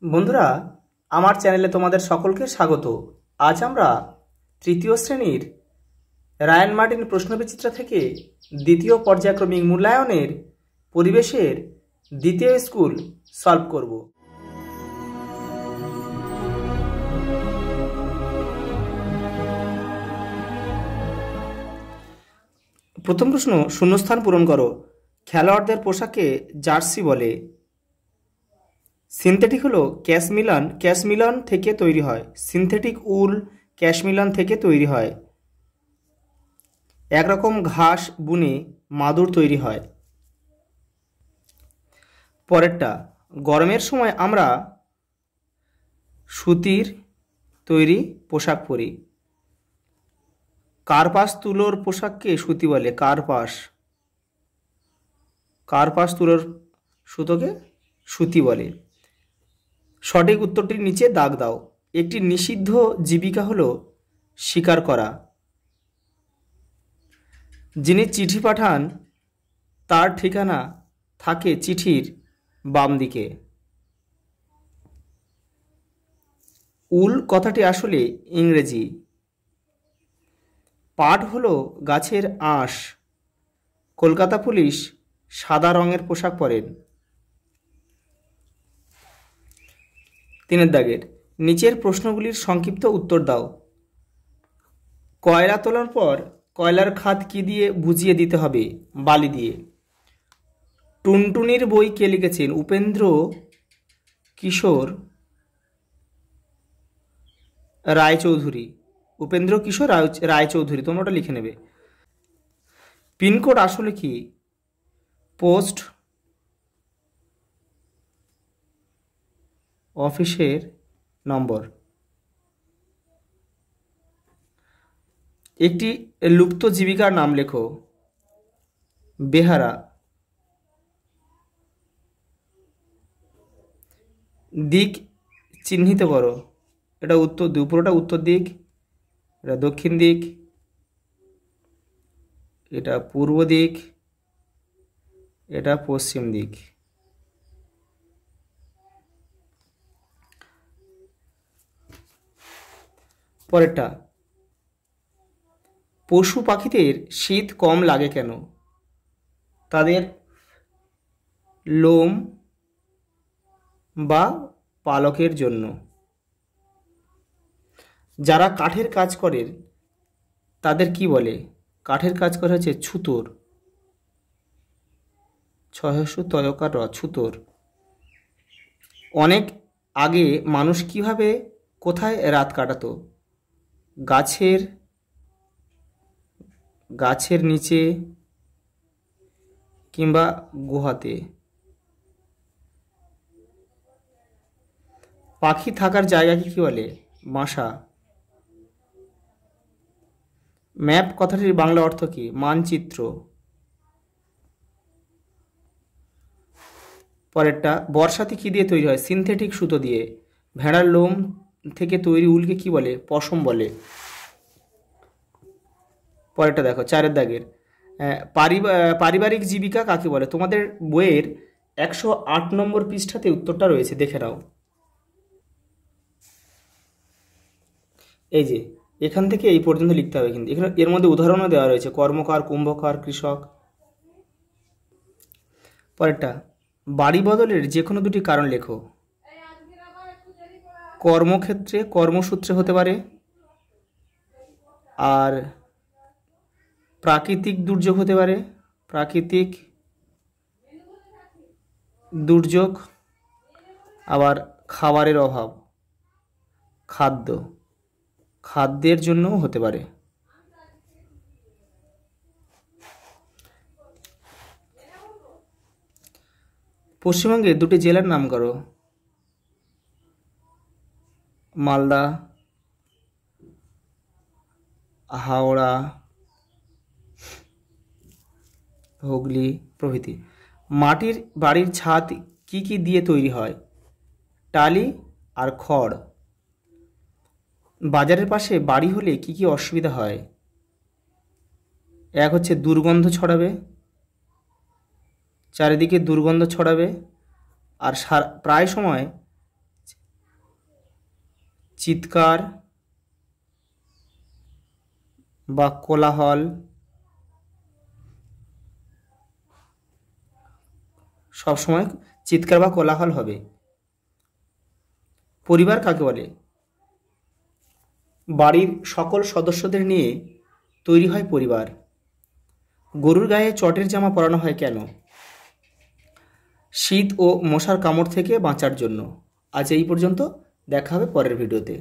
বন্ধুরা, আমার চ্যানেলে তোমাদের সকলকে স্বাগত। আজ আমরা তৃতীয় শ্রেণীর রায়ান মার্টিন প্রশ্নবিচিত্রা থেকে দ্বিতীয় পর্যায়ক্রমিক মূল্যায়নের পরিবেশের দ্বিতীয় স্কুল সলভ করব। প্রথম প্রশ্ন, শূন্যস্থান পূরণ করো। খেলোয়াড়দের পোশাককে জার্সি বলে। সিনথেটিক হলো ক্যাশমিলন থেকে তৈরি হয়। সিনথেটিক উল ক্যাশমিলন থেকে তৈরি হয়। একরকম ঘাস বুনে মাদুর তৈরি হয়। পরেরটা, গরমের সময় আমরা সুতির তৈরি পোশাক পরি। কার্পাস তুলোর পোশাককে সুতি বলে। কার্পাস তুলোর সুতোকে সুতি বলে। সঠিক উত্তরটির নিচে দাগ দাও। একটি নিষিদ্ধ জীবিকা হলো শিকার করা। যিনি চিঠি পাঠান তার ঠিকানা থাকে চিঠির বাম দিকে। উল কথাটি আসলে ইংরেজি। পাট হলো গাছের আঁশ। কলকাতা পুলিশ সাদা রঙের পোশাক পরেন। তিনের দাগের নিচের প্রশ্নগুলির সংক্ষিপ্ত উত্তর দাও। কয়লা তোলার পর কয়লার খাদ কি দিয়ে বুঝিয়ে দিতে হবে? বালি দিয়ে। টুনটুনির বই কে লিখেছেন? উপেন্দ্র কিশোর রায়চৌধুরী। তোমরা ওটা লিখে নেবে। পিনকোড আসলে কি? পোস্ট অফিসের নম্বর। একটি লুপ্ত জীবিকার নাম লেখো। বেহারা। দিক চিহ্নিত করো। এটা উত্তর দিক, পুরোটা উত্তর দিক, এটা দক্ষিণ দিক, এটা পূর্ব দিক, এটা পশ্চিম দিক। পরেরটা, পশু পাখিদের শীত কম লাগে কেন? তাদের লোম বা পালকের জন্য। যারা কাঠের কাজ করেন তাদের কি বলে? কাঠের কাজ করে হচ্ছে ছুতোর। ছুতোর। অনেক আগে মানুষ কিভাবে কোথায় রাত কাটাতো? গাছের নিচে কিংবা গুহাতে। পাখি থাকার জায়গাকে কি বলে? বাসা। ম্যাপ কথাটির বাংলা অর্থ কি? মানচিত্র। পরেরটা, বর্ষাতি কি দিয়ে তৈরি হয়? সিনথেটিক সুতো দিয়ে। ভেড়ার লোম থেকে তৈরি উলকে কি বলে? পশম বলে। পরেরটা দেখো, 4 দাগের পারিবারিক জীবিকা কাকে বলে? তোমাদের বইয়ের 108 নম্বর পৃষ্ঠাতে উত্তরটা রয়েছে, দেখে নাও। এই যে এখান থেকে এই পর্যন্ত লিখতে হবে, কিন্তু এখানে এর মধ্যে উদাহরণও দেওয়া রয়েছে। কর্মকার, কুম্ভকার, কৃষক। পরেরটা, বাড়ি বদলের যে কোনো দুটি কারণ লেখো। কর্মক্ষেত্রে, কর্মসূত্রে হতে পারে, আর প্রাকৃতিক দুর্যোগ হতে পারে। প্রাকৃতিক দুর্যোগ, আবার খাবারের অভাব, খাদ্যের জন্যও হতে পারে। পশ্চিমবঙ্গের দুটি জেলার নাম করো। মালদা, হাওড়া, হুগলি প্রভৃতি। মাটির বাড়ির ছাদ কি কি দিয়ে তৈরি হয়? টালি আর খড়। বাজারের পাশে বাড়ি হলে কি কি অসুবিধা হয়? এক হচ্ছে দুর্গন্ধ ছড়াবে, চারিদিকে দুর্গন্ধ ছড়াবে, আর প্রায় সময় চিৎকার বা কোলাহল, সবসময় চিৎকার বা কোলাহল হবে। পরিবার কাকে বলে? বাড়ির সকল সদস্যদের নিয়ে তৈরি হয় পরিবার। গরুর গায়ে চটের জামা পরানো হয় কেন? শীত ও মশার কামড় থেকে বাঁচার জন্য। আজ এই পর্যন্ত, দেখা হবে পরের ভিডিওতে।